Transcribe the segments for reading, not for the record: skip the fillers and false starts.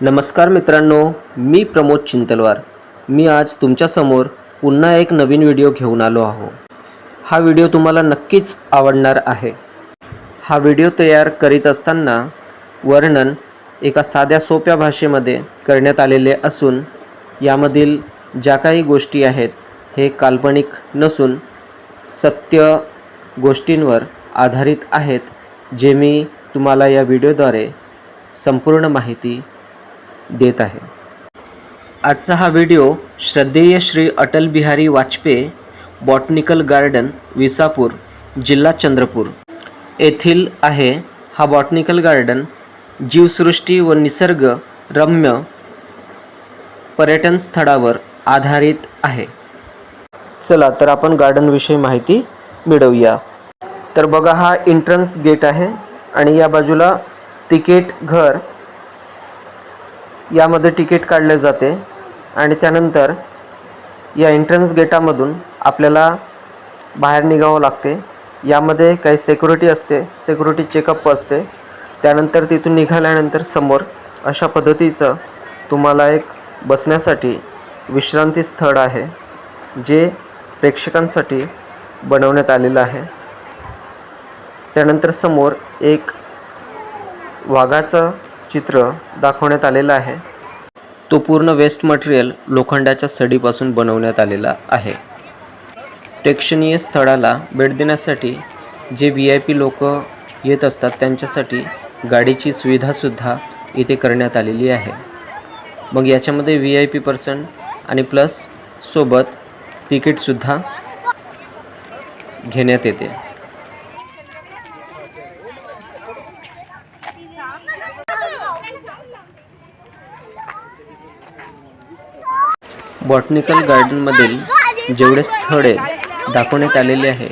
नमस्कार मित्रांनो, मी प्रमोद चिंतलवार. मी आज तुमच्यासमोर पुन्हा एक नवीन व्हिडिओ घेऊन आलो आहो. हा व्हिडिओ तुम्हाला नक्कीच आवडणार आहे. हा व्हिडिओ तयार करीत असताना वर्णन एका साध्या सोप्या भाषेमध्ये करण्यात आलेले असून यामधील ज्या काही गोष्टी आहेत हे काल्पनिक नसून सत्य गोष्टींवर आधारित आहेत, जे मी तुम्हाला या व्हिडिओद्वारे संपूर्ण माहिती देत आहे. आजचा हा व्हिडिओ श्रद्धेय श्री अटल बिहारी वाजपेयी बॉटनिकल गार्डन विसापूर जिल्हा चंद्रपूर येथील आहे. हा बॉटनिकल गार्डन जीवसृष्टी व निसर्ग रम्य पर्यटन स्थळावर आधारित आहे. चला तर आपण गार्डनविषयी माहिती मिळवूया. तर बघा, हा एंट्रन्स गेट आहे आणि या बाजूला तिकीट घर, यामध्ये तिकीट काढले जाते आणि त्यानंतर या एंट्रन्स गेटामधून आपल्याला बाहेर निघावं लागते. यामध्ये काही सिक्युरिटी असते, सिक्युरिटी चेकअप असते. त्यानंतर तिथून निघाल्यानंतर समोर अशा पद्धतीचं तुम्हाला एक बसण्यासाठी विश्रांती स्थळ आहे, जे प्रेक्षकांसाठी बनवण्यात आलेलं आहे. त्यानंतर समोर एक वाघाचं चित्र दाखवण्यात आलेलं आहे. तो पूर्ण वेस्ट मटेरियल लोखंडाच्या सडीपासून बनवण्यात आलेला आहे. प्रेक्षणीय स्थळाला भेट देण्यासाठी जे VIP लोक येत असतात त्यांच्यासाठी गाडीची सुविधासुद्धा इथे करण्यात आलेली आहे. मग याच्यामध्ये VIP पर्सन आणि प्लस सोबत तिकीटसुद्धा घेण्यात येते. बॉटनिकल गार्डनमधील जेवढे स्थळे दाखवण्यात आलेले आहे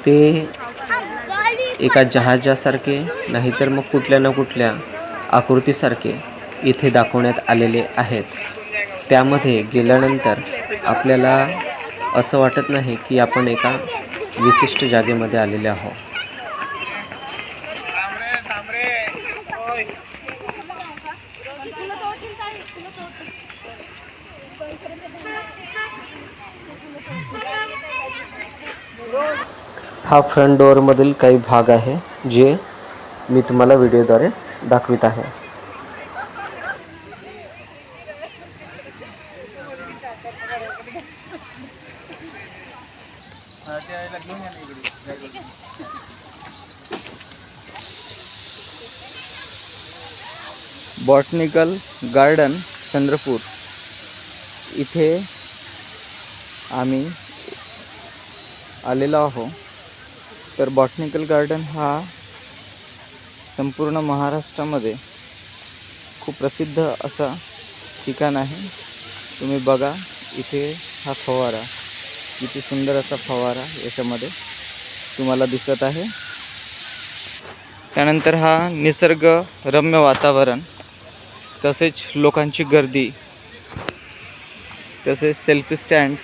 ते एका जहाजासारखे, नाहीतर मग कुठल्या ना कुठल्या आकृतीसारखे इथे दाखवण्यात आलेले आहेत. त्यामध्ये गेल्यानंतर आपल्याला असं वाटत नाही की आपण एका विशिष्ट जागेमध्ये आलेले आहोत. हा फ्रंट डोअरमधील काही भाग आहे, जे मी तुम्हाला व्हिडिओद्वारे दाखवित आहे. बॉटनिकल गार्डन चंद्रपूर इथे आम्ही आलेलो आहो. तर बॉटनिकल गार्डन हा संपूर्ण महाराष्ट्रामध्ये खूप प्रसिद्ध असा ठिकाण आहे. तुम्ही बघा, इथे हा फवारा, किती सुंदर असा फवारा याच्यामध्ये तुम्हाला दिसत आहे. त्यानंतर हा निसर्ग रम्य वातावरण, तसेच लोकांची गर्दी, तसेच सेल्फी स्टँड,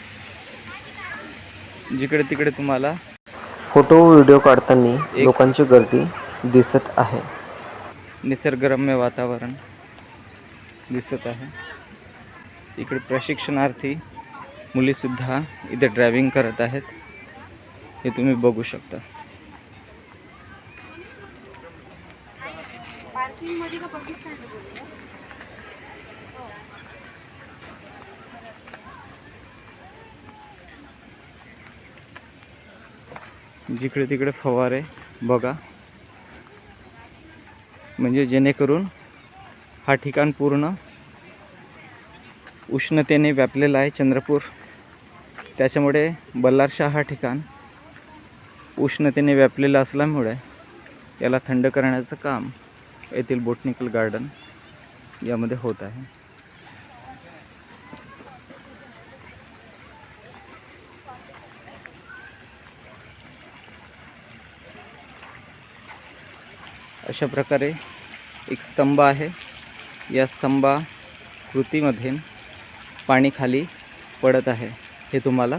जिकडे तिकडे तुम्हाला फोटो व्हिडिओ काढताना लोकांची गर्दी दिसत आहे. निसर्गरम्य वातावरण दिसत आहे. इकडे प्रशिक्षणार्थी मुलीसुद्धा इथे ड्रायव्हिंग करत आहेत, हे तुम्ही बघू शकता. जिकडे तिकडे फवारे बघा, म्हणजे जेणेकरून हा ठिकाण पूर्ण उष्णतेने व्यापलेला आहे चंद्रपूर. त्याच्यामुळे बल्लारशाह हा ठिकाण उष्णतेने व्यापलेला असल्यामुळे याला थंड करण्याचं काम येथील बॉटनिकल गार्डन यामध्ये होत आहे. अशा प्रकारे एक स्तंभ आहे. या स्तंभाकृतीमध्ये पाणी खाली पडत आहे, हे तुम्हाला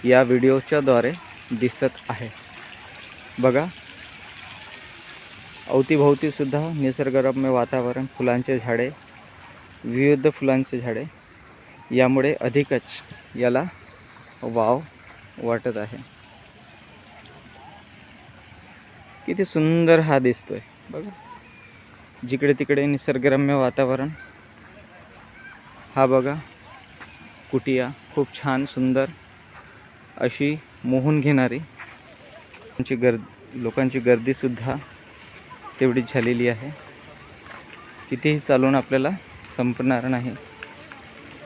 या व्हिडिओच्या द्वारे दिसत आहे. बघा, अवतीभोवतीसुद्धा निसर्गरम्य वातावरण, फुलांचे झाडे विविध फुलांचे झाडे, यामुळे अधिकच याला वाव वाटत आहे. किती सुंदर हा दिसतोय बघा. जिकडे तिकडे निसर्गरम्य वातावरण. हा बघा कुटिया, खूप छान सुंदर अशी मोहून घेणारी लोकांची गर्दीसुद्धा तेवढीच झालेली आहे. कितीही चालून आपल्याला संपणार नाही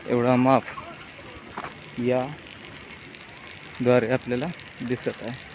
एवढा माफ या द्वारे आपल्याला दिसत आहे.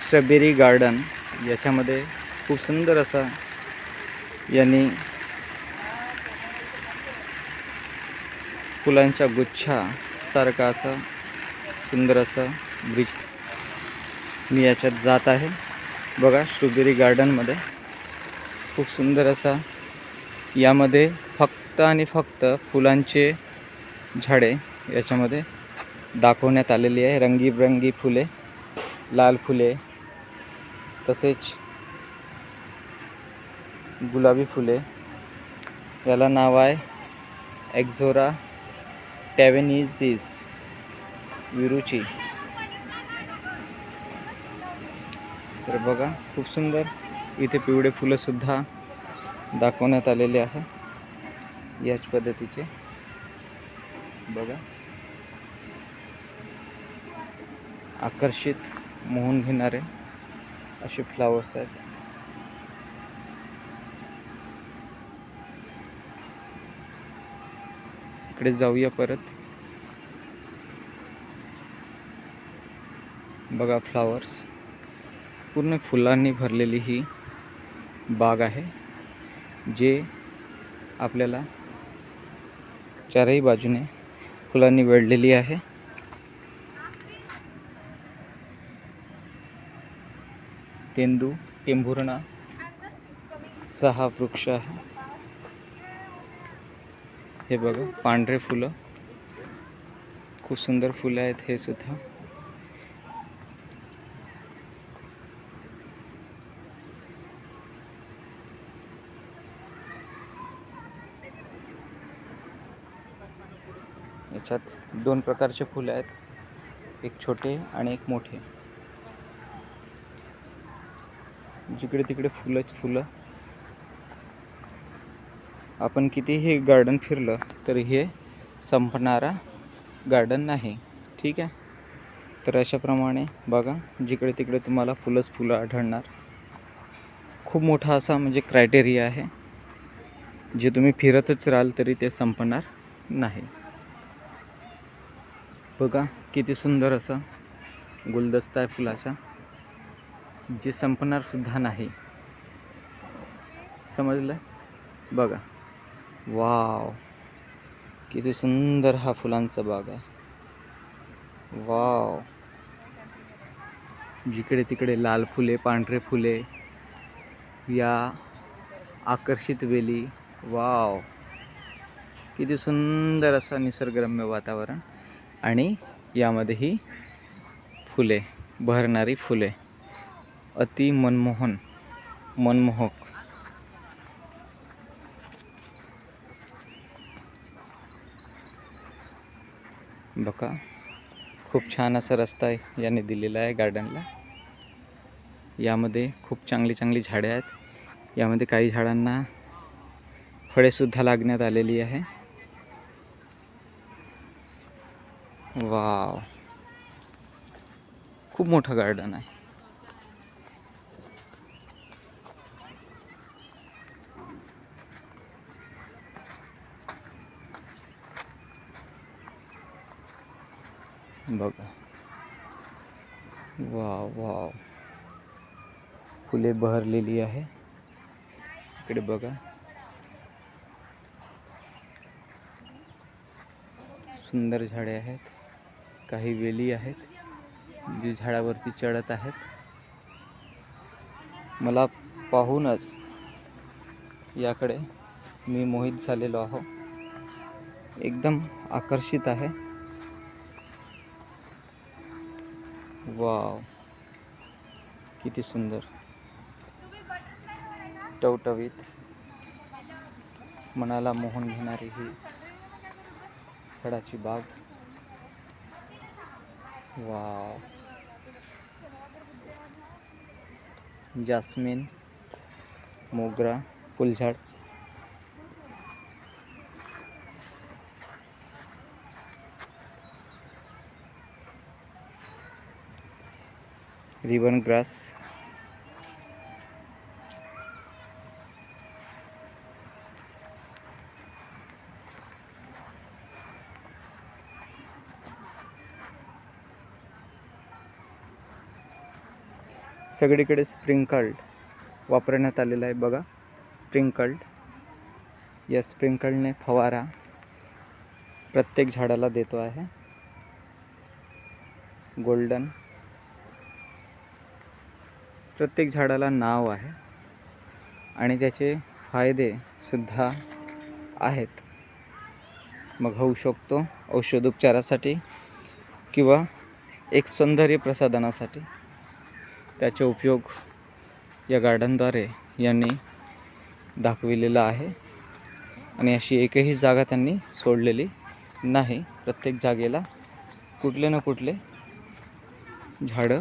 स्ट्रॉबेरी गार्डन याच्यामध्ये खूप सुंदर असा यांनी फुलांच्या गुच्छासारखा असा सुंदर असा ब्रिज मी याच्यात जात आहे. बघा स्ट्रॉबेरी गार्डनमध्ये खूप सुंदर असा, यामध्ये फक्त आणि फक्त फुलांचे झाडे याच्यामध्ये दाखवण्यात आलेली आहे. रंगीबेरंगी फुले, लाल फुले, तसेच गुलाबी फुले. याला नाव आहे एक्झोरा टॅव्हेनिझिस विरुची. तर बघा खूप सुंदर इथे पिवळे फुलंसुद्धा दाखवण्यात आलेले आहे याच पद्धतीचे. बघा आकर्षित मोहून घेणारे असे फ्लावर्स आहेत. इकडे जाऊया परत. बघा फ्लावर्स, पूर्ण फुलांनी भरलेली ही बाग आहे, जे आपल्याला चारही बाजूने फुलांनी वेढलेली आहे. तेंदू टेंभुर्णा हा वृक्ष आहे. हे बघा पांढरे फुलं, खूप सुंदर फुलं आहेत हे सुद्धा. याच्यात दोन प्रकारचे फुलं आहेत, एक छोटे आणि एक मोठे. जिकडे तिकडे फुलंच फुलं. आपण कितीही गार्डन फिरलं तरी हे संपणारा गार्डन नाही. ठीक आहे. तर अशाप्रमाणे बघा जिकडे तिकडे तुम्हाला फुलंच फुलं आढळणार. खूप मोठा असा म्हणजे क्रायटेरिया आहे, जे तुम्ही फिरतच राहाल तरी ते संपणार नाही. बघा किती सुंदर असा गुलदस्ता आहे फुलाचा, जे संपणार सुद्धा नाही. समजलं? बघा वाव, किती सुंदर हा फुलांचा बाग आहे. वाव, जिकडे तिकडे लाल फुले, पांढरे फुले, या आकर्षित वेली. वाव, किती सुंदर असा निसर्गरम्य वातावरण. आणि यामध्येही फुले, बहरणारी फुले, अति मनमोहक. बघा खूप छान असा रस्ता आहे याने दिलेला आहे गार्डनला. यामध्ये खूप चांगली झाडे आहेत. यामध्ये काही झाडांना फळेसुद्धा लागण्यात आलेली आहे. वाव, खूप मोठं गार्डन आहे. बघा वाव, फुले बहरलेली आहे. इकडे बघा, सुंदर झाडे आहेत, काही वेली आहेत जी झाडावरती चढत आहेत. मला पाहूनच याकडे मी मोहित झालेलो आहो, एकदम आकर्षित आहे. वाव, किती सुंदर, टवटवीत, मनाला मोहून घेणारी ही फळाची बाग. वाव, जास्मिन, मोगरा, फुलझाड. रिबन ग्रास, सगळीकडे स्प्रिंकल्ड वापरण्यात आलेला आहे बघा. स्प्रिंकल्ड, या स्प्रिंकलने फवारा प्रत्येक झाडाला देतो आहे. गोल्डन, प्रत्येक झाडाला नाव आहे आणि त्याचे फायदे सुद्धा आहेत. मग होऊ शकतो औषधोपचारासाठी किंवा एक सौंदर्य प्रसाधनासाठी. त्याचे उपयोग या गार्डनद्वारे यांनी दाखविलेला आहे आणि अशी एकही जागा त्यांनी सोडलेली नाही. प्रत्येक जागेला कुठले ना कुठले झाडं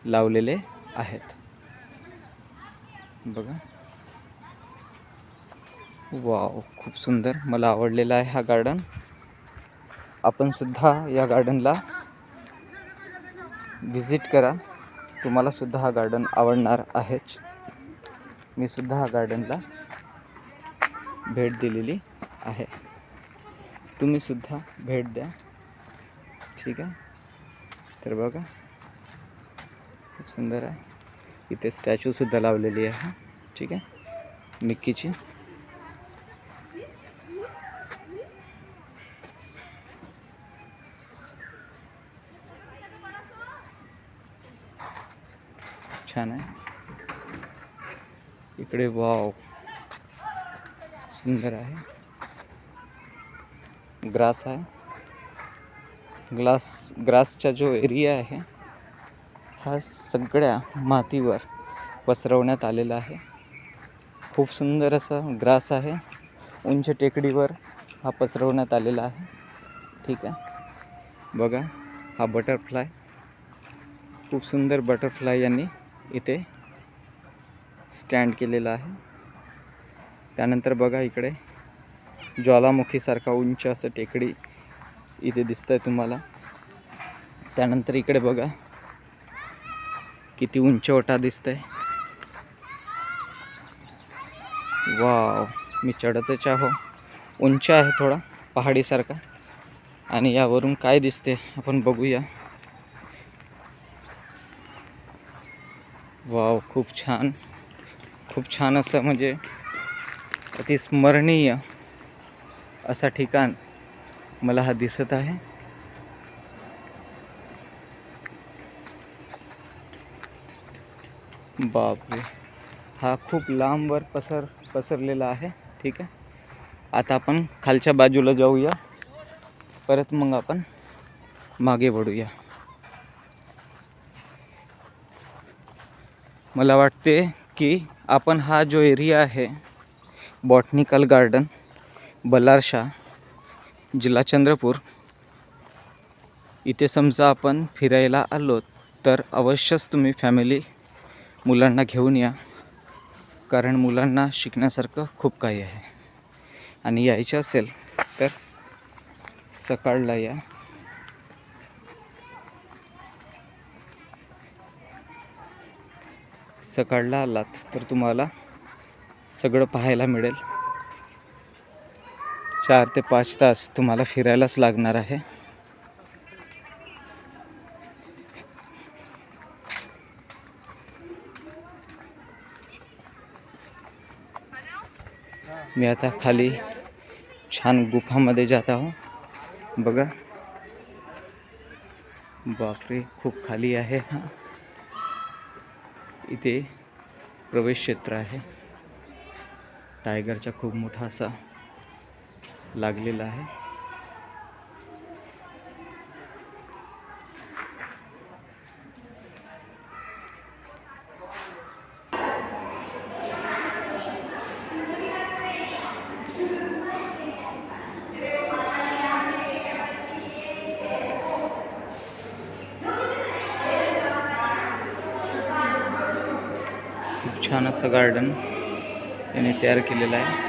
लावलेले आहेत बघा. वाव, खूप सुंदर, मला आवडलेला आहे हा गार्डन. आपण सुद्धा या गार्डनला व्हिजिट करा, तुम्हाला सुद्धा हा गार्डन आवडणार आहेच. मी सुद्धा हा गार्डनला भेट दिलेली आहे, तुम्ही सुद्धा भेट द्या. ठीक आहे, तर बघा खूप सुंदर आहे. इथे स्टॅच्यू सुद्धा लावलेली आहे. ठीक आहे, मिक्कीची. छान आहे. इकडे वाव, सुंदर आहे. ग्रास आहे. ग्रासचा जो एरिया आहे हा सगळ्या मातीवर पसरवण्यात आलेला आहे. खूप सुंदर असा ग्रास आहे. उंच टेकडीवर हा पसरवण्यात आलेला आहे. ठीक आहे, बघा हा बटरफ्लाय, खूप सुंदर बटरफ्लाय यांनी इथे स्टँड केलेला आहे. त्यानंतर बघा इकडे ज्वालामुखीसारखा उंच असं टेकडी इथे दिसतंय तुम्हाला. त्यानंतर इकडे बघा किती उंच ओटा दिसतंय. वाव, मी चढतच आहो. उंच आहे थोडा पहाडीसारखा. आणि यावरून काय दिसते आपण बघूया. वाव, खूप छान, खूप छान असं, म्हणजे अतिस्मरणीय असा ठिकाण मला हा दिसत आहे. बापरे, हा खूप लांबवर पसरलेला आहे. ठीक आहे, आता आपण खालच्या बाजूला जाऊया, परत मग आपण मागे वळूया. मला वाटते की आपण हा जो एरिया आहे बॉटनिकल गार्डन, बल्लारशाह, जिल्हा चंद्रपूर, इथे समजा आपण फिरायला आलो तर अवश्यच तुम्ही फॅमिली मुलांना घेऊन या, कारण मुलांना शिकण्यासारखं खूप काही आहे. आणि यायचं असेल तर सकाळला या. सकाळला आलात तर तुम्हाला सगळं पाहायला मिळेल. 4 ते 5 तास तुम्हाला फिरायलाच लागणार आहे. मी आता खाली छान गुफामध्ये जात आहो. बघा, बापरे, खूप खाली आहे हा. इथे प्रवेश क्षेत्र आहे. टायगरचा खूप मोठा असा लागलेला आहे. खूप छान असं गार्डन याने तयार केलेलं आहे.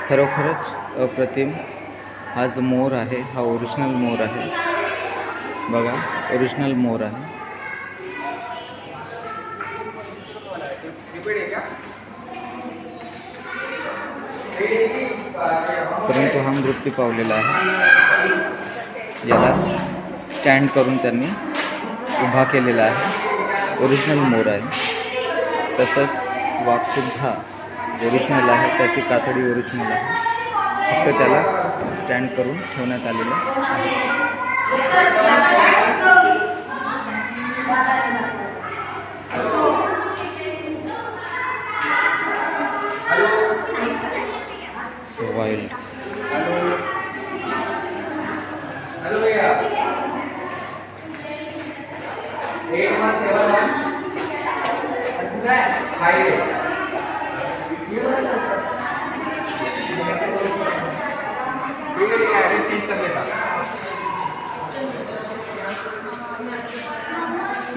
खरोखरच अप्रतिम. हा जो मोर आहे हा ओरिजिनल मोर आहे. बघा, ओरिजिनल मोर आहे. परंतु हा मृत्यू पावलेला आहे. याला स्टँड करून त्यांनी उभा केलेला आहे. ओरिजिनल मोर आहे. तसंच वाघसुद्धा ओरिजिनल आहे. त्याची कातडी ओरिजिनल आहे. फक्त त्याला स्टँड करून ठेवण्यात आलेलं आहे. वाईल्ड.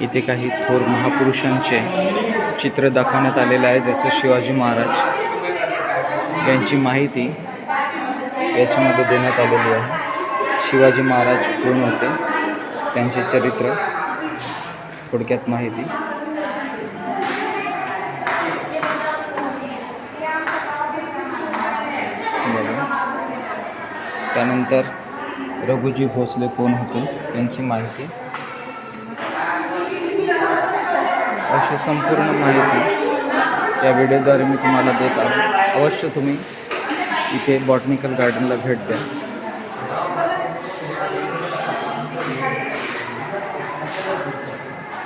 इथे काही थोर महापुरुषांचे चित्र दाखवण्यात आलेले आहे. जसं शिवाजी महाराज यांची माहिती याच्यामध्ये देण्यात आलेली आहे. शिवाजी महाराज कोण होते, त्यांचे चरित्र, थोडक्यात माहिती. त्यानंतर रघुजी भोसले कोण होते यांची माहिती. अशी संपूर्ण माहिती या व्हिडिओद्वारे मी तुम्हाला देत आहे. अवश्य तुम्ही इथे बॉटनिकल गार्डनला भेट द्या.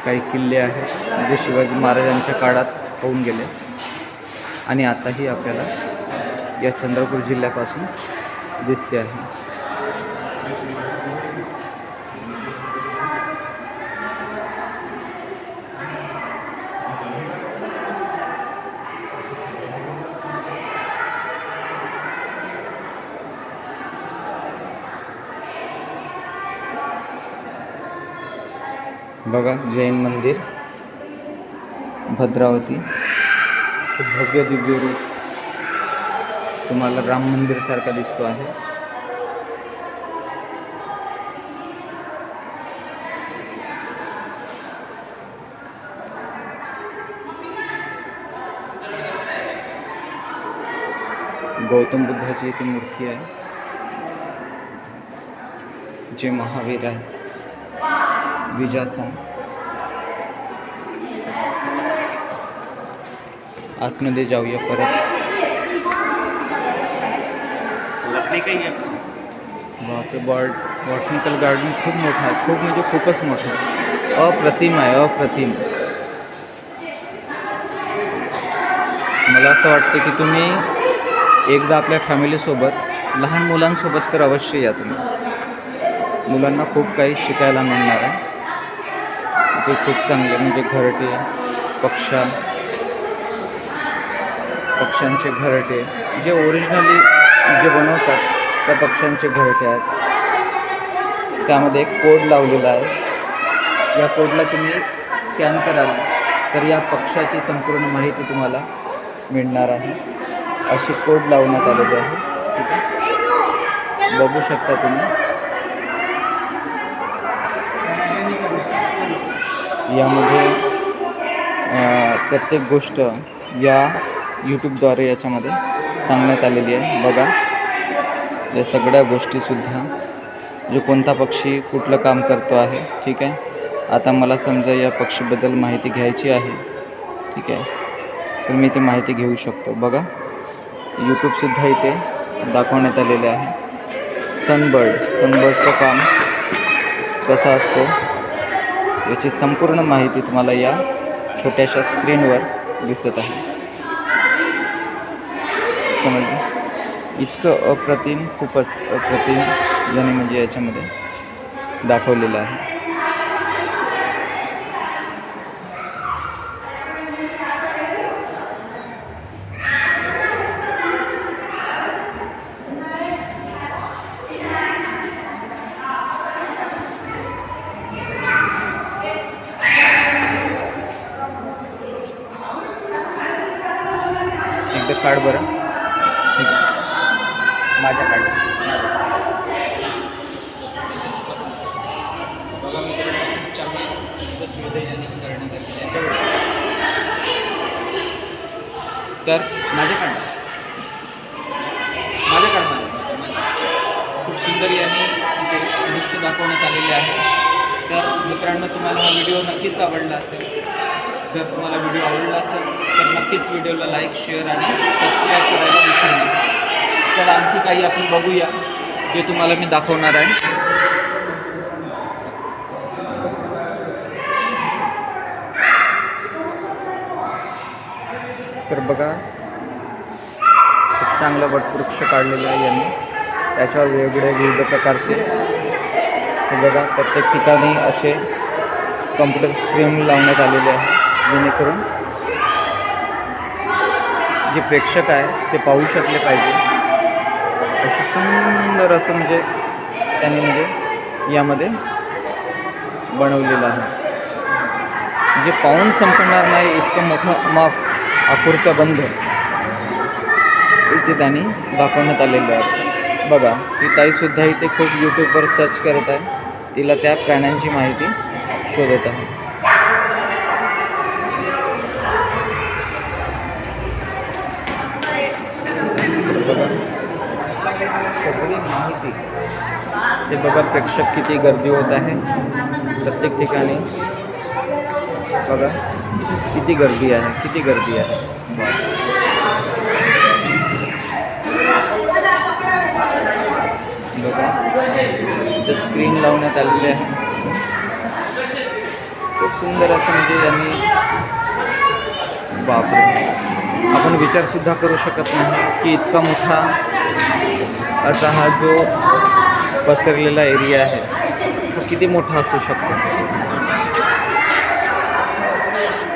काही किल्ले आहेत म्हणजे शिवाजी महाराजांच्या काळात होऊन गेले आणि आताही आपल्याला या चंद्रपूर जिल्ह्यापासून दिसते आहे. बघा, जैन मंदिर भद्रावती. खूप भव्य दिव्य रूप तुम्हाला राम मंदिर सारखा दिसतो आहे. गौतम बुद्धाची इथे मूर्ती आहे. जे महावीर आहे, विजासन. आतमध्ये जाऊया परत. बॉटनिकल गार्डन खूप मोठं आहे. खूप म्हणजे खूपच मोठं आहे. अप्रतिम आहे, अप्रतिम. मला असं वाटतं की तुम्ही एकदा आपल्या फॅमिलीसोबत, लहान मुलांसोबत तर अवश्य या. तुम्ही मुलांना खूप काही शिकायला मिळणार आहे. ते खूप चांगले म्हणजे घरटे, पक्ष्यांचे घरटे जे ओरिजिनली जे बनवतात त्या पक्ष्यांचे घरटे आहेत. त्यामध्ये एक कोड लावलेला आहे. या कोडला तुम्ही स्कॅन कराल तर या पक्ष्याची संपूर्ण माहिती तुम्हाला मिळणार आहे. अशी कोड लावण्यात आलेली आहे. ठीक आहे, बघू शकता तुम्ही. यामध्ये प्रत्येक गोष्ट या यूट्यूबद्वारे याच्यामध्ये सांगण्यात आलेली आहे. बघा, या सगळ्या गोष्टीसुद्धा जो कोणता पक्षी कुठलं काम करतो आहे. ठीक आहे, आता मला समजा या पक्षीबद्दल माहिती घ्यायची आहे. ठीक आहे, तर मी ती माहिती घेऊ शकतो. बघा, यूट्यूबसुद्धा इथे दाखवण्यात आलेले आहे. सनबर्डचं काम कसा असतो याची संपूर्ण माहिती तुम्हाला या छोट्याशा स्क्रीनवर दिसत आहे. समजलं? इतकं अप्रतिम, खूपच अप्रतिम याने म्हणजे याच्यामध्ये दाखवलेलं आहे. एकदा काढ बरं. ठीक आहे. माझ्या काढ. बघा मित्रांनो, खूप चांगली सुविधा यांनी करण्यात आली आहे. तर माझ्या काढ खूप सुंदर यांनी तिथे दृश्य दाखवण्यात आलेले आहे. तर मित्रांनो, तुम्हाला हा व्हिडिओ नक्कीच आवडला असेल. जर तुम्हाला व्हिडिओ आवडला असेल तर नक्कीच व्हिडिओला लाईक, शेअर आणि सबस्क्राईब करायला विसरू नका. चला आणखी काही आपण बघूया जे तुम्हाला मी दाखवणार आहे. तर बघा, खूप चांगलं वटवृक्ष काढलेलं आहे यांनी. त्याच्यावर वेगवेगळे विविध प्रकारचे हे बघा प्रत्येक ठिकाणी असे कम्प्युटर स्क्रीन लावण्यात आलेले आहे, जेणेकरून जे प्रेक्षक आहे ते पाहू शकले पाहिजे. असे सुंदर असं म्हणजे त्यांनी म्हणजे यामध्ये बनवलेलं आहे, जे पाहून संपणार नाही इतकं मोठं माफ आकृत्याबंध इथे त्यांनी दाखवण्यात आलेलं आहे. बघा, ही ताईसुद्धा इथे खूप यूट्यूबवर सर्च करत आहे. तिला त्या प्राण्यांची माहिती शोधत आहे. बघा, सगळी माहिती हे बघा. प्रेक्षक किती गर्दी होत आहे प्रत्येक ठिकाणी. बघा किती गर्दी आहे. बघा, इथे स्क्रीन लावण्यात आलेली आहे. खूप सुंदर असं म्हणजे यांनी, बापरे, आपण विचारसुद्धा करू शकत नाही की इतका मोठा असा हा जो पसरलेला एरिया आहे तो किती मोठा असू शकतो.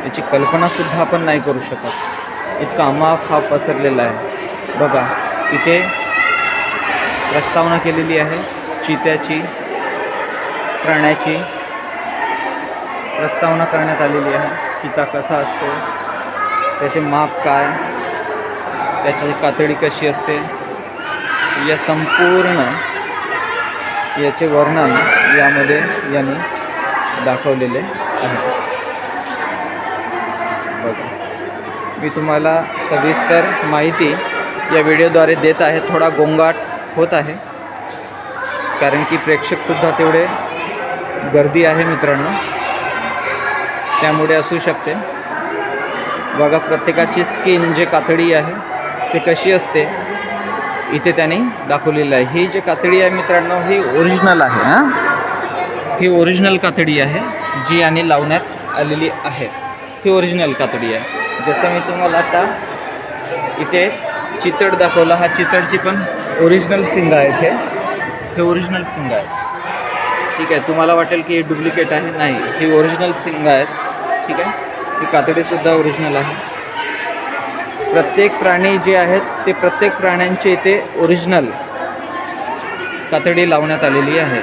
याची कल्पनासुद्धा आपण नाही करू शकत. इतका अमाप हा पसरलेला आहे. बघा, इथे प्रस्तावना केलेली आहे चित्याची, प्राण्याची प्रस्तावना करण्यात आलेली आहे. चिता कसा असतो, त्याचे माप काय, त्याची कातडी कशी असते, या संपूर्ण याचे वर्णन यामध्ये यांनी दाखवलेले आहे. बघा, मी तुम्हाला सविस्तर माहिती या व्हिडिओद्वारे देत आहे. थोडा गोंगाट होत आहे कारण की प्रेक्षकसुद्धा तेवढे गर्दी आहे मित्रांनो, त्यामुळे असू शकते. बघा, प्रत्येकाची स्किन जे कातडी आहे ते कशी असते इथे त्यांनी दाखवलेलं आहे. ही जी कातडी आहे मित्रांनो, ही ओरिजिनल आहे. ही ओरिजिनल कातडी आहे जी यांनी लावण्यात आलेली आहे. ही ओरिजिनल कातडी आहे. जसं मी तुम्हाला आता इथे चितड दाखवला, हा चितडची पण ओरिजिनल सिंग आहे. हे ओरिजिनल सिंग आहे. ठीक आहे, तुम्हाला वाटेल की हे डुप्लिकेट आहे, नाही, ही ओरिजिनल सिंग आहेत. ठीक आहे, ही कातडीसुद्धा ओरिजिनल आहे. प्रत्येक प्राणी जे आहेत ते प्रत्येक प्राण्यांचे इथे ओरिजिनल कातडी लावण्यात आलेली आहे.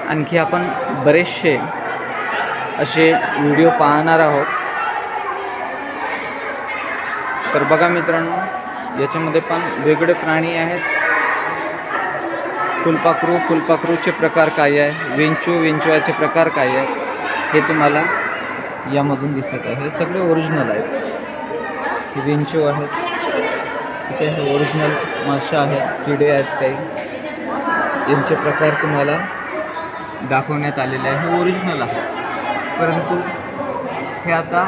आणखी आपण बरेचसे असे व्हिडिओ पाहणार आहोत. तर बघा मित्रांनो, याच्यामध्ये पण वेगळे प्राणी आहेत. फुलपाखरूचे प्रकार काय आहे, विंचवाचे प्रकार काय आहेत हे तुम्हाला यामधून दिसत आहे. हे सगळे ओरिजिनल आहेत. हे विंचू आहेत, तिथे हे ओरिजिनल माशा आहेत, किडे आहेत काही, यांचे प्रकार तुम्हाला दाखवण्यात आलेले आहे. हे ओरिजिनल आहे, परंतु हे आता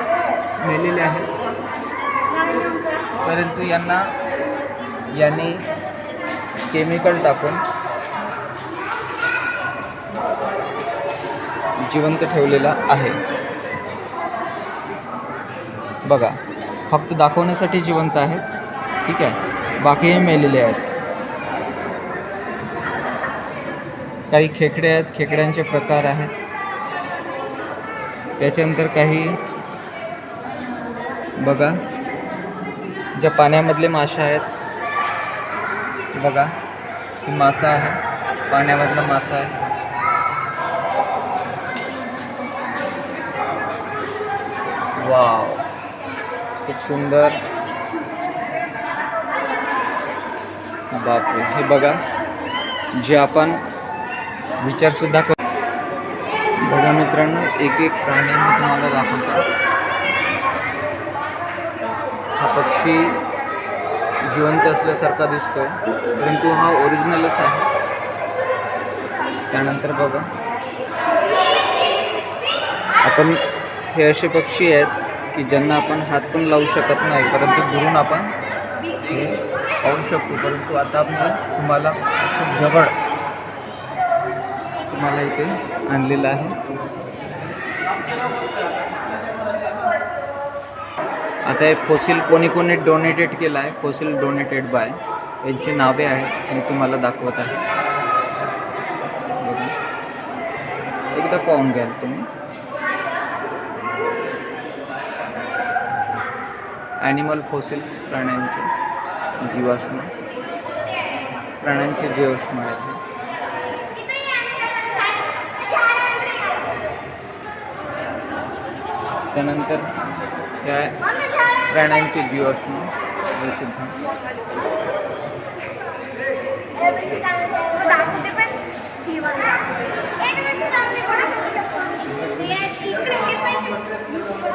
मेलेले आहेत. परंतु यांनी केमिकल टाकून जिवंत ठेवलेला आहे. बघा, फक्त दाखवण्यासाठी जिवंत आहेत, ठीक आहे. बाकीही मेलेले आहेत. काही खेकडे आहेत, खेकड्यांचे प्रकार आहेत. त्याच्यानंतर काही बघा ज्या पाण्यामधले मासे आहेत. बघा, ही मासा आहे, पाण्यामधला मासा आहे. वाव, खूप सुंदर. बापरे, हे बघा जे आपण विचारसुद्धा कर. बघा मित्रांनो, एक एक प्राणी मी तुम्हाला दाखवतो. हा पक्षी जिवंत असल्यासारखा दिसतोय, परंतु हा ओरिजिनलच आहे. त्यानंतर बघा, आपण हे असे पक्षी आहेत की ज्यांना आपण हात पण लावू शकत नाही, परंतु दुरून आपण हे पाहू शकतो. परंतु आता मी तुम्हाला खूप जवळ तुम्हाला इथे आणलेलं आहे. आता हे फॉसिल कोणी डोनेटेड केलं आहे. फॉसिल डोनेटेड बाय, यांची नावे आहेत, मी तुम्हाला दाखवत आहे. एकदा पाहून घ्याल तुम्ही. ॲनिमल फॉसिल्स, प्राण्यांचे जीवाश्म, प्राण्यांचे जीवाश्म आहेत. त्यानंतर त्या प्राण्यांचे जीवाश्म हे सुद्धा.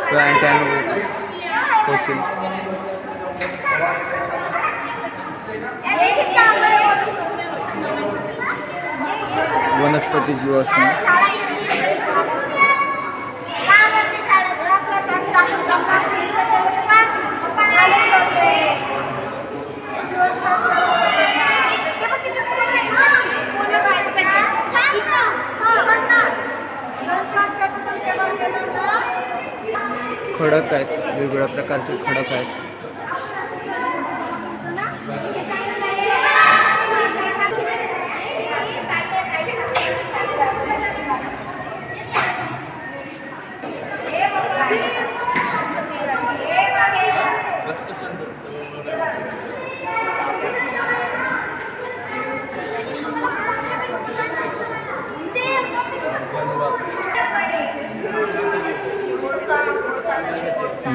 प्लांट अँड फॉसिल्स, वनस्पती जीवाश्म. खडक आहेत, वेगवेगळ्या प्रकारचे खडक आहेत.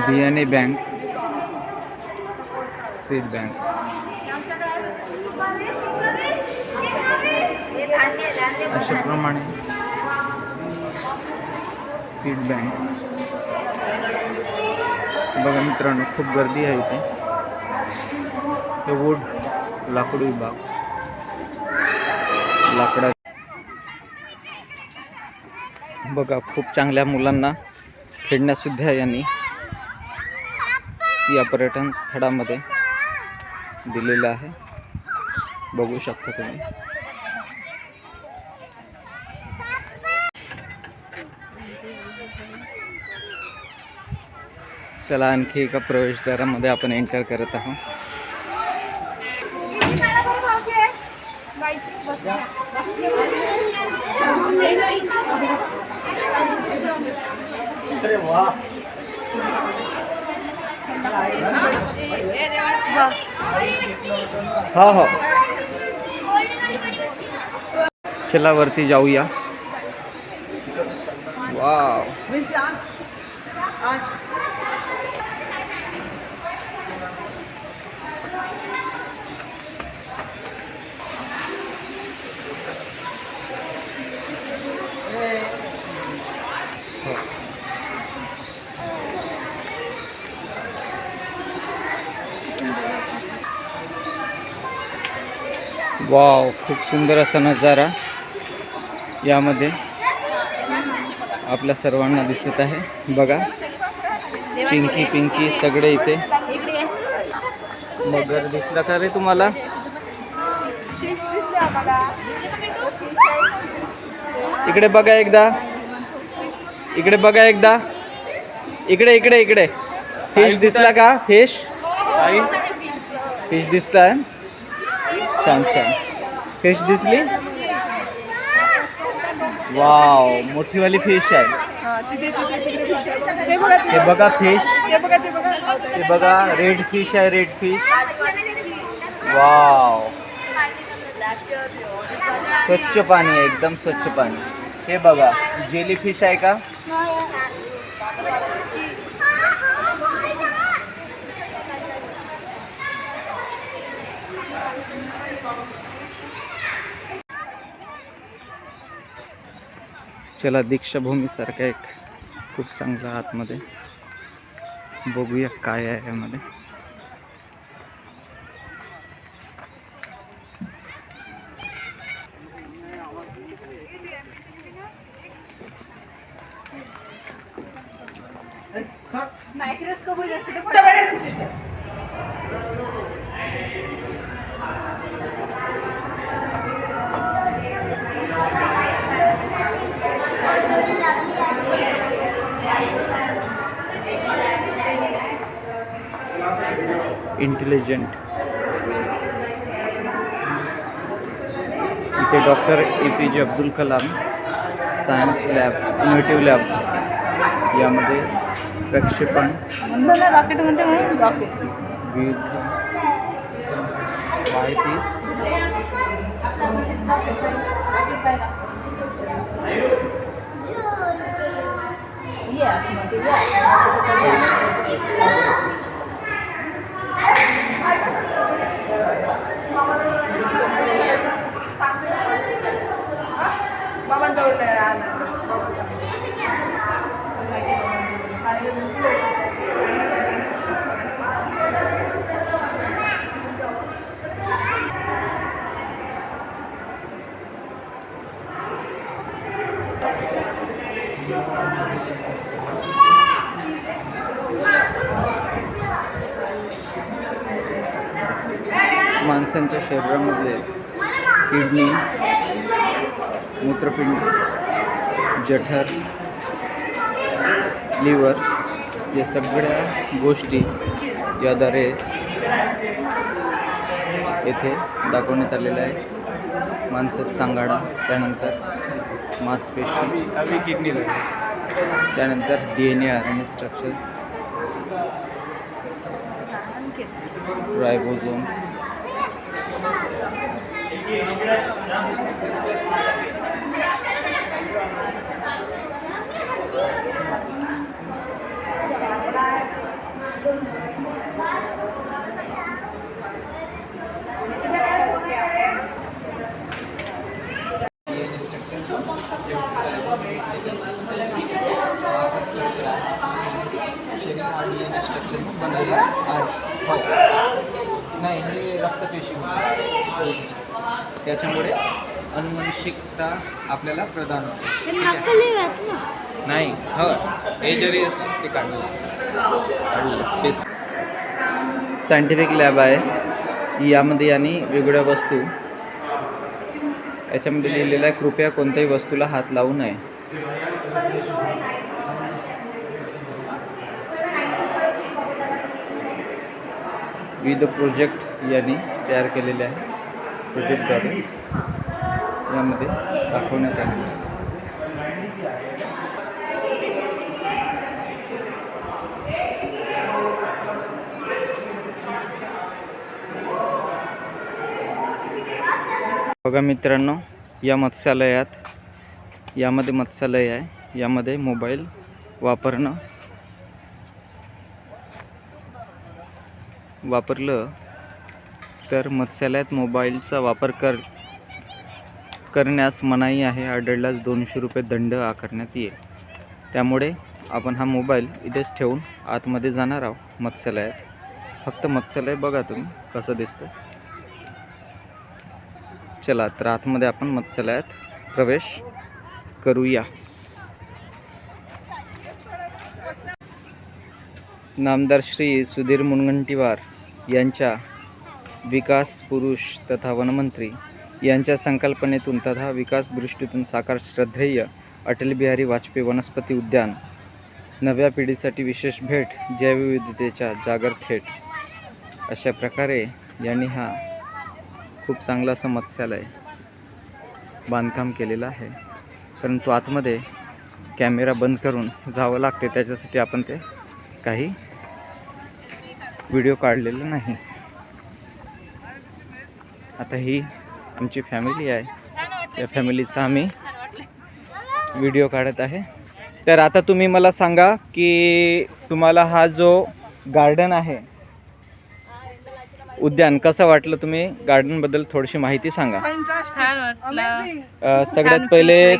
बियाणे बँक, सीड बँक. अशाप्रमाणे सीड बँक. बघा मित्रांनो, खूप गर्दी आहे इथे. हे वूड, लाकूड विभाग, लाकडा. बघा, खूप चांगल्या मुलांना खेळण्यासुद्धा यांनी या पर्यटन स्थळामध्ये दिलेलं आहे. बघू शकता तुम्ही. चला, आणखी एका प्रवेशद्वारामध्ये आपण एंटर करत आहोत. हा हो, चला वरती जाऊया. वाव, वाव, खूप सुंदर असा नजारा यामध्ये आपल्या सर्वांना दिसत आहे. बघा, चिंकी पिंकी सगळे इथे मगर दिसला का रे तुम्हाला? इकडे बघा एकदा, इकडे बघा एकदा, इकडे इकडे इकडे. फिश दिसला का? फिश फिश दिसलाय. छान छान फिश दिसली. वाव, मोठीवाली फिश आहे. हे बघा फिश, हे बघा रेड फिश आहे, रेड फिश. वाव, स्वच्छ पाणी आहे, एकदम स्वच्छ पाणी. हे बघा जेली फिश आहे का? चला, दीक्षाभूमी सारखा एक खूप चांगला आतमध्ये बघूया काय आहे यामध्ये. इंटेलिजंट. इथे doctor APJ Abdul Kalam science lab, innovative lab यामध्ये प्रक्षेपण विविध माहिती माणसांच्या शरीरामध्ये किडनी, मूत्रपिंड, जठर, लिव्हर या सगळ्या गोष्टी याद्वारे येथे दाखवण्यात आलेल्या आहे. माणसाचा सांगाडा, त्यानंतर मांसपेशी, किडनी, त्यानंतर DNA RNA स्ट्रक्चर, रायबोझोम्स, नाही हे रक्तपेशी त्याच्यामुळे अनुवंशिकता आपल्याला प्रदान होते. नाही हे जरी असलं ते काढलं स्पेस. सायंटिफिक लॅब आहे यामध्ये, यांनी वेगवेगळ्या वस्तू याच्यामध्ये लिहिलेलं आहे, कृपया कोणत्याही वस्तूला हात लावू नये. विविध प्रोजेक्ट यांनी तयार केलेले आहे. प्रोजेक्टद्वारे यामध्ये दाखवण्यात आले. बघा मित्रांनो, या मत्स्यालयात यामध्ये मत्स्यालय आहे. यामध्ये मोबाईल वापरलं तर मत्स्यालयात मोबाईलचा वापर करण्यास मनाई आहे. आढळल्यास 200 रुपये दंड आकारण्यात येईल. त्यामुळे आपण हा मोबाईल इथेच ठेवून आतमध्ये जाणार आहोत मत्स्यालयात. फक्त मत्स्यालय बघा तुम्ही कसं दिसतं. चला तर आतमध्ये आपण मत्स्यालयात प्रवेश करूया. नामदार श्री सुधीर मुनगंटीवार यांच्या विकास पुरुष तथा वनमंत्री यांच्या संकल्पनेतून तथा विकास दृष्टीतून साकार श्रद्धेय अटल बिहारी वाजपेयी वनस्पती उद्यान, नव्या पिढीसाठी विशेष भेट, जैवविविधतेच्या जागर थेट, अशा प्रकारे यांनी हा खूप चांगला असं मत्स्यालय बांधकाम केलेलं आहे. परंतु आतमध्ये कॅमेरा बंद करून जावं लागते, त्याच्यासाठी आपण ते काही व्हिडिओ काढलेला नाही. आता ही आमची फॅमिली आहे, त्या फॅमिलीचा आम्ही व्हिडिओ काढत आहे. तर आता तुम्ही मला सांगा की तुम्हाला हा जो गार्डन आहे, उद्यान कसं वाटलं? तुम्ही गार्डनबद्दल थोडीशी माहिती सांगा. छान वाटलं. सगळ्यात पहिले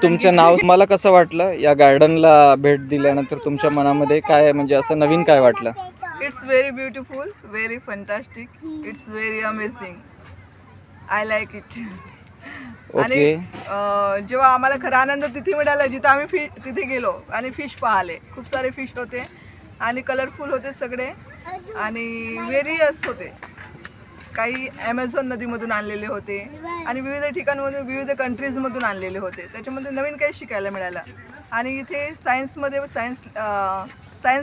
तुमचं नाव, मला कसं वाटलं या गार्डनला भेट दिल्यानंतर? तुमच्या मनामध्ये काय म्हणजे असं नवीन काय वाटलं? It's very beautiful, very fantastic, it's very amazing. I like it. आणि जेव्हा आम्हाला खरा आनंद तिथे मिळाला जिथं आम्ही तिथे गेलो आणि फिश पाहिले. खूप सारे फिश होते आणि कलरफुल होते सगळे आणि व्हेरियस होते. काही ॲमेझॉन नदीमधून आणलेले होते आणि विविध ठिकाणमधून, विविध कंट्रीजमधून आणलेले होते. त्याच्यामध्ये नवीन काही शिकायला मिळालं. आणि इथे सायन्स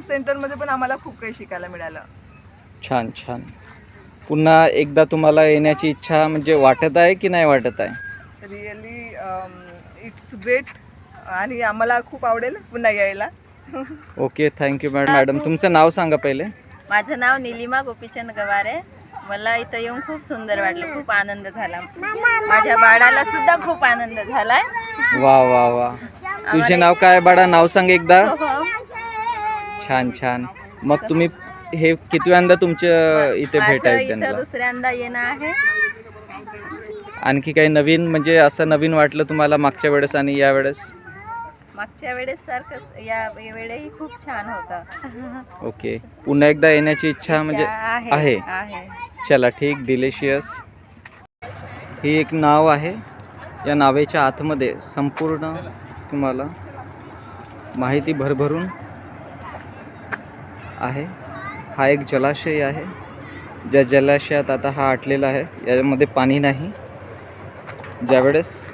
सेंटरमध्ये पण आम्हाला खूप काही शिकायला मिळालं. छान छान. पुन्हा एकदा तुम्हाला येण्याची इच्छा म्हणजे वाटत आहे की नाही वाटत आहे? रिअली इट्स ग्रेट आणि आम्हाला खूप आवडेल पुन्हा यायला. Okay, thank you madam. तुमचं नाव सांगा पहिले. माझं नाव निलिमा गोपीचंद गवारे. मला इथं येऊन खूप सुंदर वाटलं, खूप आनंद झाला. माझ्या बाळाला सुद्धा खूप आनंद झालाय. वा वा वा. तुझे नाव काय बाळा? नाव सांग एकदा. छान छान. मग तुम्ही हे कितव्यांदा तुमच्या इथे भेट आहे? इथं दुसऱ्यांदा येणं आहे. आणखी काही नवीन म्हणजे असं नवीन वाटलं तुम्हाला मागच्या वेळेस आणि या वेळेस? मागच्या वेळेस सारखं या वेळेही खूप छान होतं. ओके, पुन्हा एकदा येण्याची इच्छा म्हणजे आहे. चला ठीक, डिलिशियस. ही एक नाव आहे. या नावेच्या आतमध्ये संपूर्ण तुम्हाला माहिती भरभरून आहे. हा एक जलाशय आहे, ज्या जलाशयात आता हा आटलेला आहे. यामध्ये पाणी नाही. ज्यावेळेस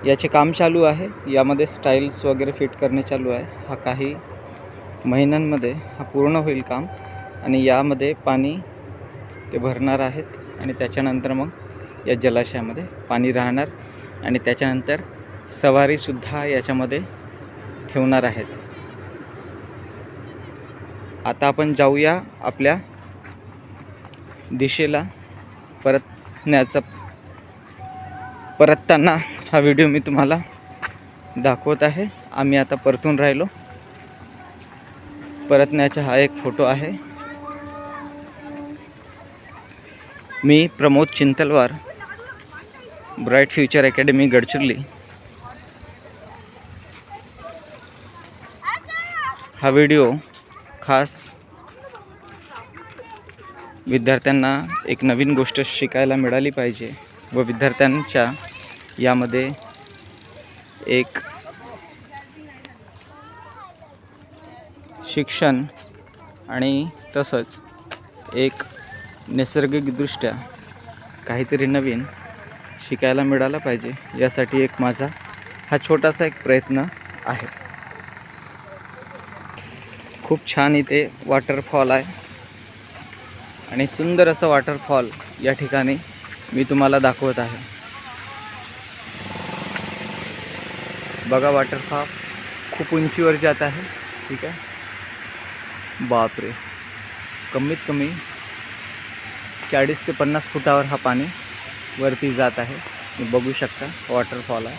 याचे काम चालू आहे, यामध्ये स्टाईल्स वगैरे फिट करणे चालू आहे. हा काही महिन्यांमध्ये हा पूर्ण होईल काम आणि यामध्ये पाणी ते भरणार आहेत आणि त्याच्यानंतर मग या जलाशयामध्ये पाणी राहणार आणि त्याच्यानंतर सवारीसुद्धा याच्यामध्ये ठेवणार आहेत. आता आपण जाऊया आपल्या दिशेला परतताना हा व्हिडिओ मी तुम्हाला दाखवत आहे. आम्ही आता परतून राहिलो. परतण्याचा हा एक फोटो आहे. मी Pramod Chintalwar, bright future academy Gadchiroli. हा व्हिडिओ खास विद्यार्थ्यांना एक नवीन गोष्ट शिकायला मिळाली पाहिजे व विद्यार्थ्यांच्या यामध्ये एक शिक्षण आणि तसंच एक नैसर्गिकदृष्ट्या काहीतरी नवीन शिकायला मिळालं पाहिजे, यासाठी एक माझा हा छोटासा एक प्रयत्न आहे. खूप छान इथे वॉटरफॉल आहे आणि सुंदर असं वॉटरफॉल या ठिकाणी मी तुम्हाला दाखवत आहे. बघा, वॉटरफॉल खूप उंचीवर जात आहे. ठीक आहे. बापरे, कमीत कमी 40 ते 50 फुटावर हा पाणी वरती जात आहे. तुम्ही बघू शकता, वॉटरफॉल आहे.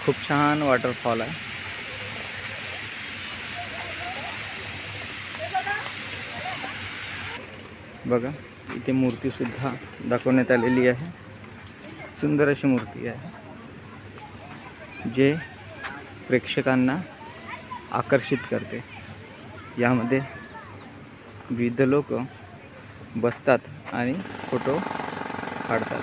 खूप छान वॉटरफॉल आहे. बघा, इथे मूर्तीसुद्धा दाखवण्यात आलेली आहे. सुंदर अशी मूर्ती आहे, जे प्रेक्षकांना आकर्षित करते. यामध्ये विविध लोक बसतात आणि फोटो काढतात.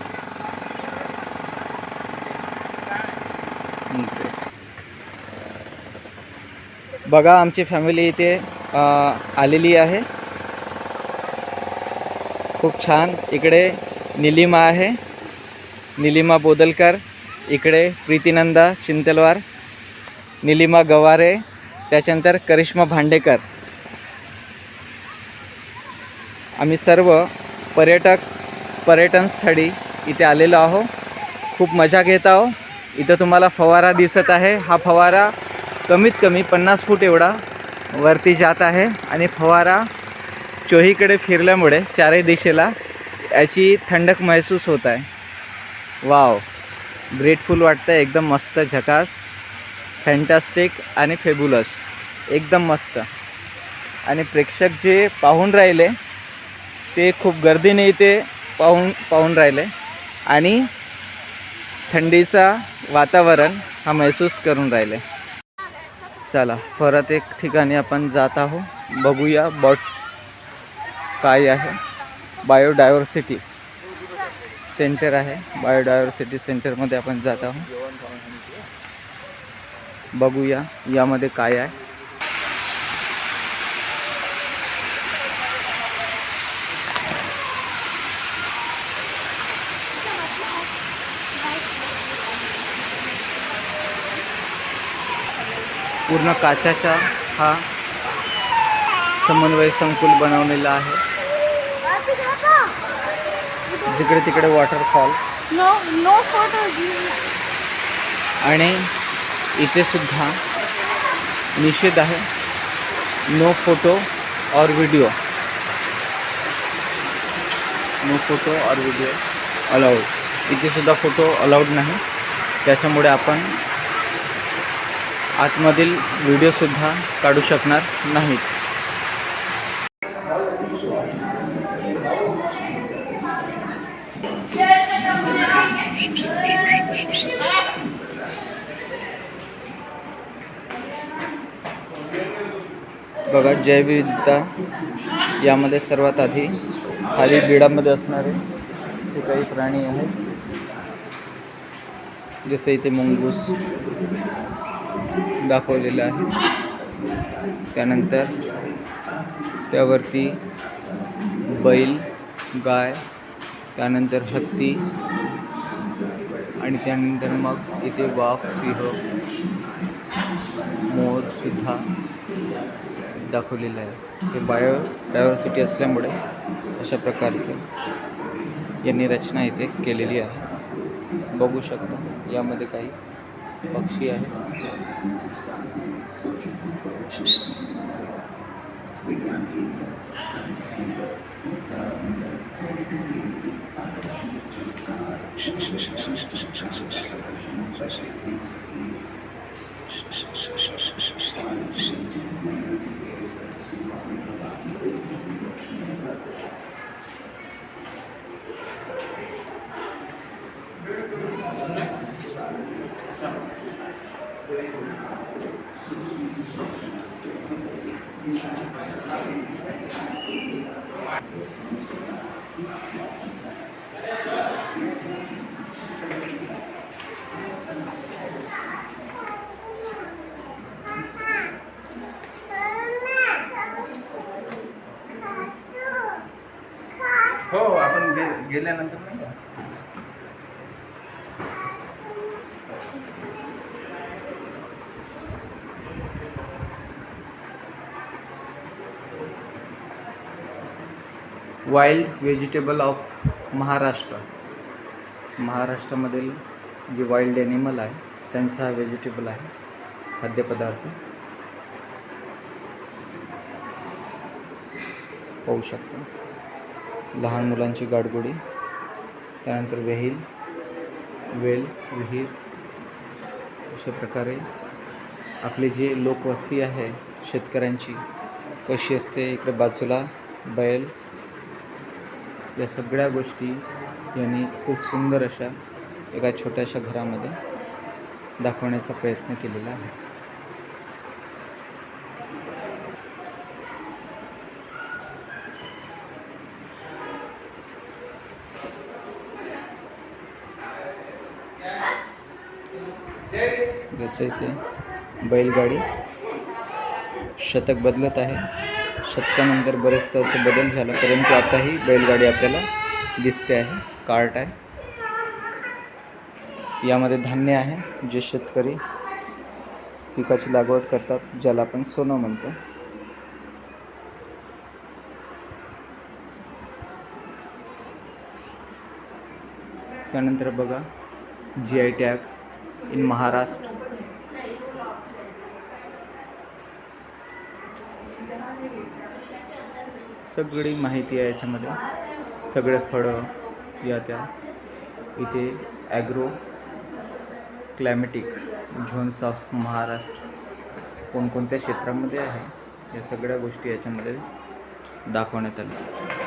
बघा, आमची फॅमिली इथे आलेली आहे. खूप छान. इकडे निलिमा आहे, निलिमा बोदलकर. इकडे प्रीतीनंदा चिंतलवार, निलिमा गवारे, त्याच्यानंतर करिश्मा भांडेकर. आम्ही सर्व पर्यटन स्थळी इथे आलेलो आहो. खूप मजा घेत आहो. इथं तुम्हाला फवारा दिसत आहे. हा फवारा कमीत कमी 50 फूट एवढा वरती जात आहे आणि फवारा चोहीकडे फिरल्यामुळे चारही दिशेला याची थंडक महसूस होत आहे. वाव, ग्रेटफुल वाटतं आहे. एकदम मस्त, झकास, फॅन्टॅस्टिक आणि फेब्युलस. एकदम मस्त. आणि प्रेक्षक जे पाहून राहिले ते खूप गर्दीने इथे पाहून राहिले आणि थंडीचा वातावरण हा महसूस करून राहिले. चला परत एक ठिकाणी आपण जात आहोत. बघूया काय आहे. बायोडायव्हर्सिटी सेंटर आहे. बायोडायव्हर्सिटी सेंटरमध्ये आपण जात आहोत. बघूया यामध्ये काय आहे. पूर्ण काचाचा हा समन्वय संकुल बनवलेला आहे. जिकडे तिकडे वॉटरफॉल आणि इथे सुद्धा निषेध आहे. नो फोटो और व्हिडिओ, नो फोटो और व्हिडिओ अलाउड. इथे सुद्धा फोटो अलाउड नाही. त्याच्यामुळे आपण आतमधील व्हिडिओसुद्धा काढू शकणार नाहीत. बघा, जैवविविधता यामध्ये सर्वात आधी खाली बिडामध्ये असणारे हे काही प्राणी आहेत. जसे इथे मुंगूस दाखवलेलं आहे. त्यानंतर त्यावरती बैल, गाय, त्यानंतर हत्ती आणि त्यानंतर मग इथे वाघ, सिंह, मोर सुद्धा दाखवलेलं आहे. ते बायोडायव्हर्सिटी असल्यामुळे अशा प्रकारचं यांनी रचना इथे केलेली आहे. बघू शकता यामध्ये काही पक्षी आहेत. हो, आपण गेल्यानंतर नाही का? Wild vegetable of Maharashtra. महाराष्ट्रामधील जे वाईल्ड ॲनिमल आहे त्यांचा हा व्हेजिटेबल आहे, खाद्यपदार्थ. पाहू शकता लहान मुलांची गाडगुडी, त्यानंतर वेल, विहीर. अशा प्रकारे आपली जी लोकवस्ती आहे शेतकऱ्यांची कशी असते. इकडे बाजूला बैल. या सगळ्या गोष्टी यांनी खूप सुंदर अशा एका छोट्याशा घरामध्ये दाखवण्याचा प्रयत्न केलेला आहे. जसे इथे बैलगाडी शतक बदलत आहे. शतकानंतर बरेचसं असं बदल झाला, परंतु आताही बैलगाडी आपल्याला दिसते आहे. कार्ट आहे, यामध्ये धान्य आहे जे शेतकरी पिकाची लागवड करतात, ज्याला आपण सोनं म्हणतो. त्यानंतर बघा GI टॅग इन महाराष्ट्र. सगळी माहिती आहे याच्यामध्ये, सगळे फळं या त्या. इथे agro climatic zones of Maharashtra कोणकोणत्या क्षेत्रामध्ये आहे या सगळ्या गोष्टी याच्यामध्ये दाखवण्यात आल्या.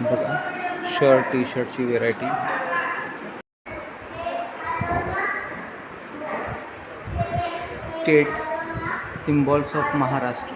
बघा शर्ट टी शर्टची variety. State symbols of Maharashtra.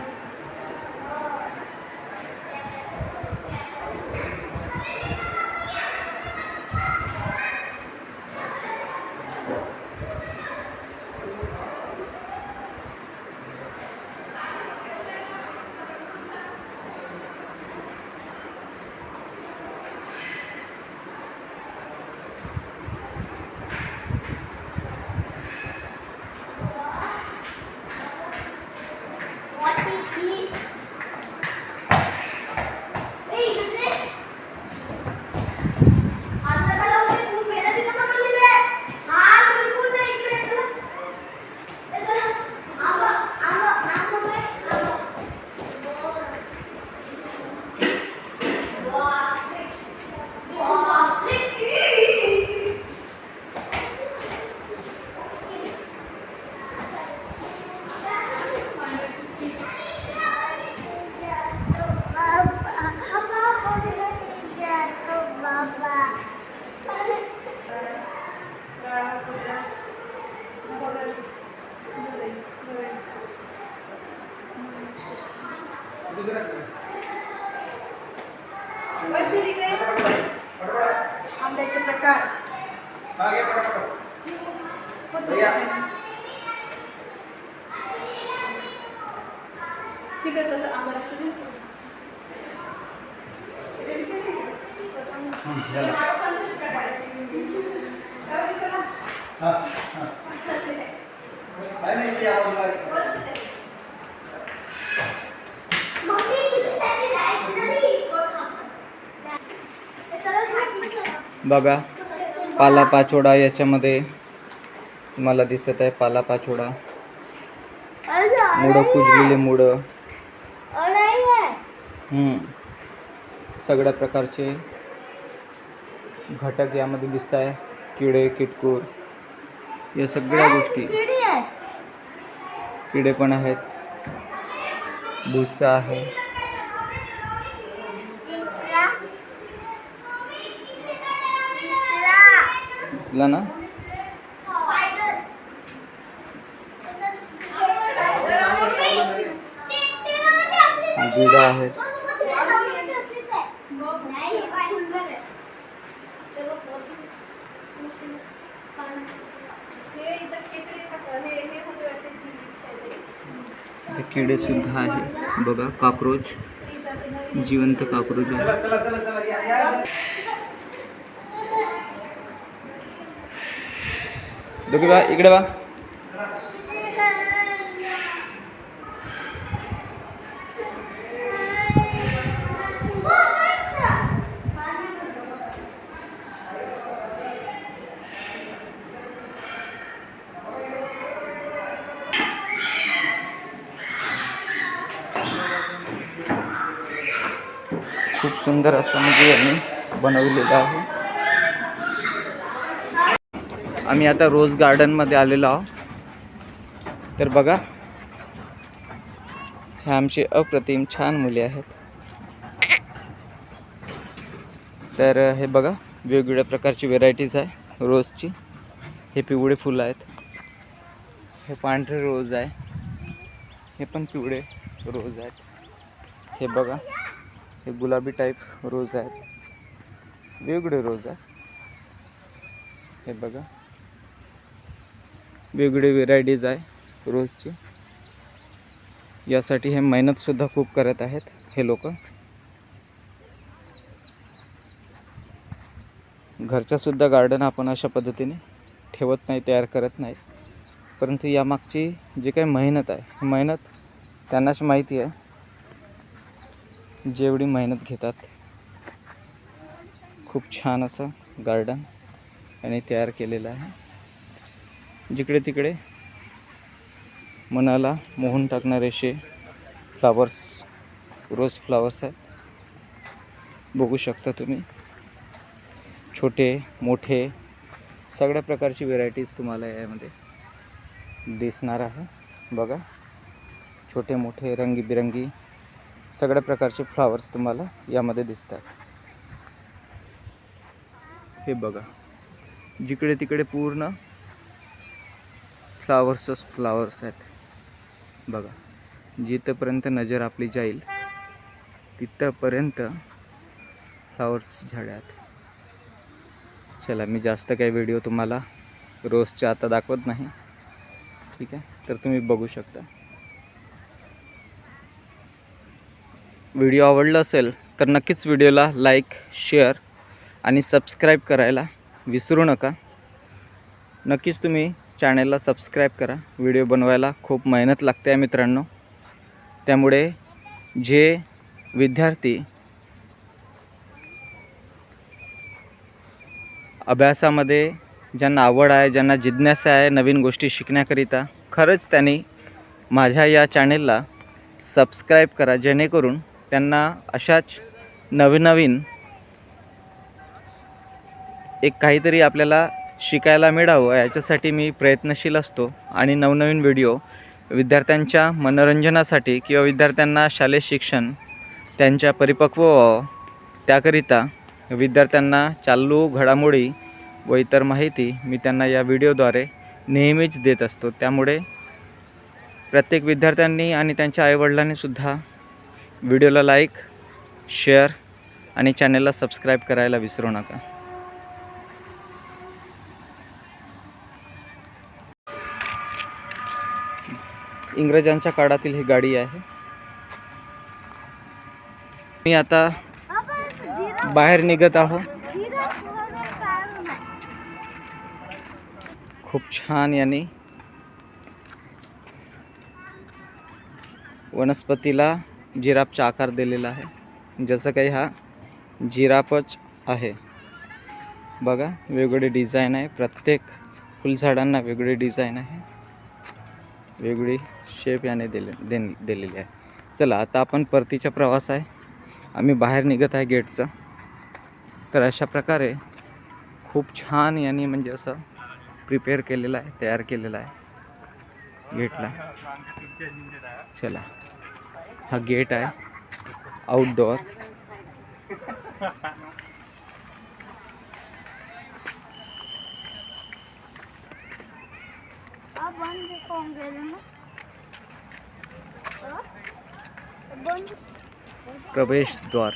आंब्याचे प्रकार तिकडे तसं आंबा बघा पालापाचोळा याच्यामध्ये तुम्हाला दिसत आहे. पालापाचोळा, मुळं, कुजलेले मुळं, सगळ्या प्रकारचे घटक यामध्ये दिसत आहे. किडे, किटकूर या सगळ्या गोष्टी. किडे पण आहेत, भुसा आहे. दिसला ना? बिडा आहेत. इथे किडे सुद्धा आहे. बघा कॉकरोच, जिवंत कॉकरोच आहे. दोघे बा इकडे बा. खूप सुंदर असं म्हणजे यांनी बनवलेलं आहे. आम्ही आता रोज गार्डनमध्ये आलेलो आहोत. तर बघा हे आमचे अप्रतिम छान मुले आहेत. तर हे बघा वेगवेगळ्या प्रकारची व्हेरायटीज आहे रोजची. हे पिवळे फुलं आहेत, हे पांढरे रोज आहे, हे पण पिवळे रोज आहेत. हे बघा हे गुलाबी टाईप रोज आहेत, वेगवेगळे रोज आहेत. हे बघा वेगवेगळे व्हेरायटीज आहे रोजची. यासाठी हे मेहनतसुद्धा खूप करत आहेत हे लोक. घरच्यासुद्धा गार्डन आपण अशा पद्धतीने ठेवत नाही, तयार करत नाही. परंतु यामागची जी काही मेहनत आहे, ही मेहनत त्यांनाच माहिती आहे, जेवढी मेहनत घेतात. खूप छान असं गार्डन यांनी तयार केलेलं आहे. जिकडे तिकडे मनाला मोहून टाकणारे असे फ्लावर्स, रोज फ्लावर्स आहेत. बघू शकता तुम्ही, छोटे मोठे सगळ्या प्रकारची व्हेरायटीज तुम्हाला यामध्ये दिसणार आहे. बघा छोटे मोठे रंगीबिरंगी सगळ्या प्रकारचे फ्लावर्स तुम्हाला यामध्ये दिसतात. हे बघा जिकडे तिकडे पूर्ण फ्लावर्सच फ्लावर्स आहेत. बघा जिथपर्यंत नजर आपली जाईल तिथपर्यंत फ्लावर्सची झाडे आहेत. चला मी जास्त काही व्हिडिओ तुम्हाला रोजच्या आता दाखवत नाही, ठीक आहे. तर तुम्ही बघू शकता. व्हिडिओ आवडला असेल तर नक्कीच व्हिडिओला लाईक, शेअर आणि सबस्क्राईब करायला विसरू नका. नक्कीच तुम्ही चॅनलला सबस्क्राईब करा. व्हिडिओ बनवायला खूप मेहनत लागते आहे मित्रांनो. त्यामुळे जे विद्यार्थी अभ्यासामध्ये ज्यांना आवड आहे, ज्यांना जिज्ञासा आहे नवीन गोष्टी शिकण्याकरिता, खरंच त्यांनी माझ्या या चॅनेलला सबस्क्राईब करा, जेणेकरून त्यांना अशाच नवीन एक काहीतरी आपल्याला शिकायला मिळावं याच्यासाठी मी प्रयत्नशील असतो. आणि नवनवीन व्हिडिओ विद्यार्थ्यांच्या मनोरंजनासाठी किंवा विद्यार्थ्यांना शालेय शिक्षण त्यांच्या परिपक्व व्हावं त्याकरिता विद्यार्थ्यांना चालू घडामोडी व इतर माहिती मी त्यांना या व्हिडिओद्वारे नेहमीच देत असतो. त्यामुळे प्रत्येक विद्यार्थ्यांनी आणि त्यांच्या आईवडिलांनीसुद्धा व्हिडिओला लाईक, शेअर आणि चॅनलला सबस्क्राईब करायला विसरू नका. इंग्रजांच्या काळातील ही गाडी आहे. मी आता बाहेर निघत आहो. खूप छान यांनी वनस्पतीला जिराफचा आकार दिलेला आहे, जसं काही हा जिराफच आहे. बघा वेगवेगळे डिझाईन आहे, प्रत्येक फुलझाडांना वेगळी डिझाईन आहे, वेगळी शेप याने दिलेली आहे. चला आता आपण परतीचा प्रवास आहे, आम्ही बाहेर निघत आहे गेटचं. तर अशा प्रकारे खूप छान यांनी म्हणजे असं प्रिपेअर केलेलं आहे, तयार केलेलं आहे गेटला. चला हा गेट आहे आउटडोअर. प्रवेशद्वार.